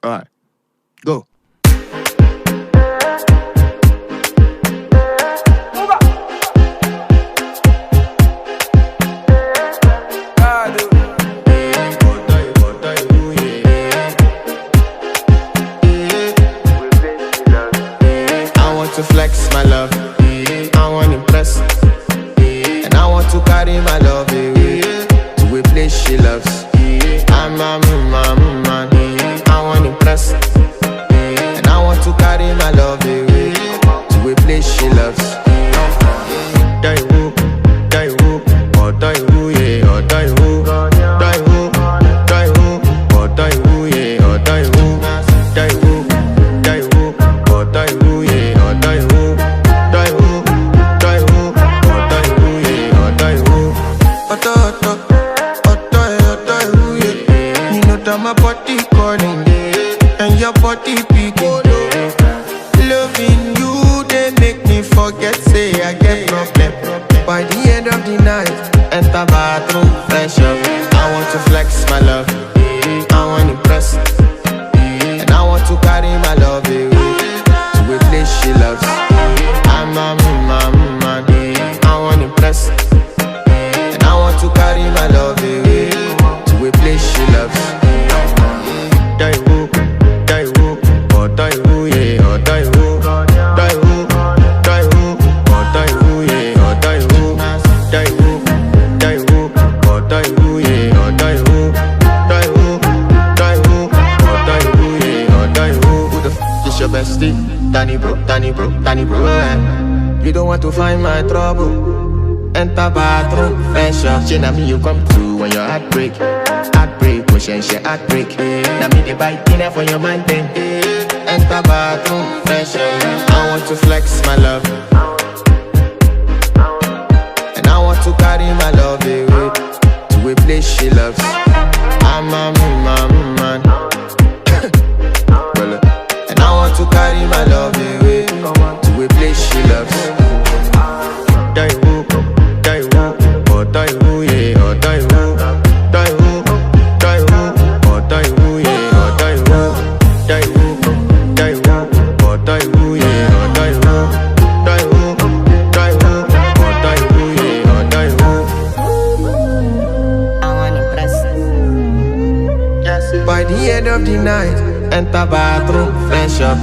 Alright, go. To flex my love, I want to impress, and I want to carry my love away to a place she loves. I'm a man, I want to impress, and I want to carry my love away to a place she loves. Die who, or die who, yeah, or die who, die who, die who, or die who, yeah, or die who, die who, die who, or die who, yeah. My body calling, and your body picking. Loving you, they make me forget, say I get problem. By the end of the night, enter bathroom, fresh up. I want to flex my love, I want to impress, and I want to carry my love away to a place she loves. I'm a man, I want to impress, and I want to carry my love away to a place she loves. Die who, or die who, yeah, or die who, die who, die who, or die who, yeah, or die who, die who, die who, or die who, yeah, or die who, die who, die who, or die who, yeah, or die who. Who the f is your bestie? Danny bro, eh? You don't want to find my trouble. Enter bathroom, fresh up. She na me you come to when your heart break. Pushing she heartbreak. Now me the bite dinner for your man then. Enter bathroom, fresh up. I want to flex my love, and I want to carry my love away to a place she loves. I'm a man, and I want to carry my love away to a place she loves. Die who, or die who, yeah, or die who, die who, die who, or die who, yeah, or die who, die who, die who, or die who, yeah, or die who, die who, die who, or die who, yeah, or die who. I want to impress. Yes. By the end of the night, enter bathroom, fresh up.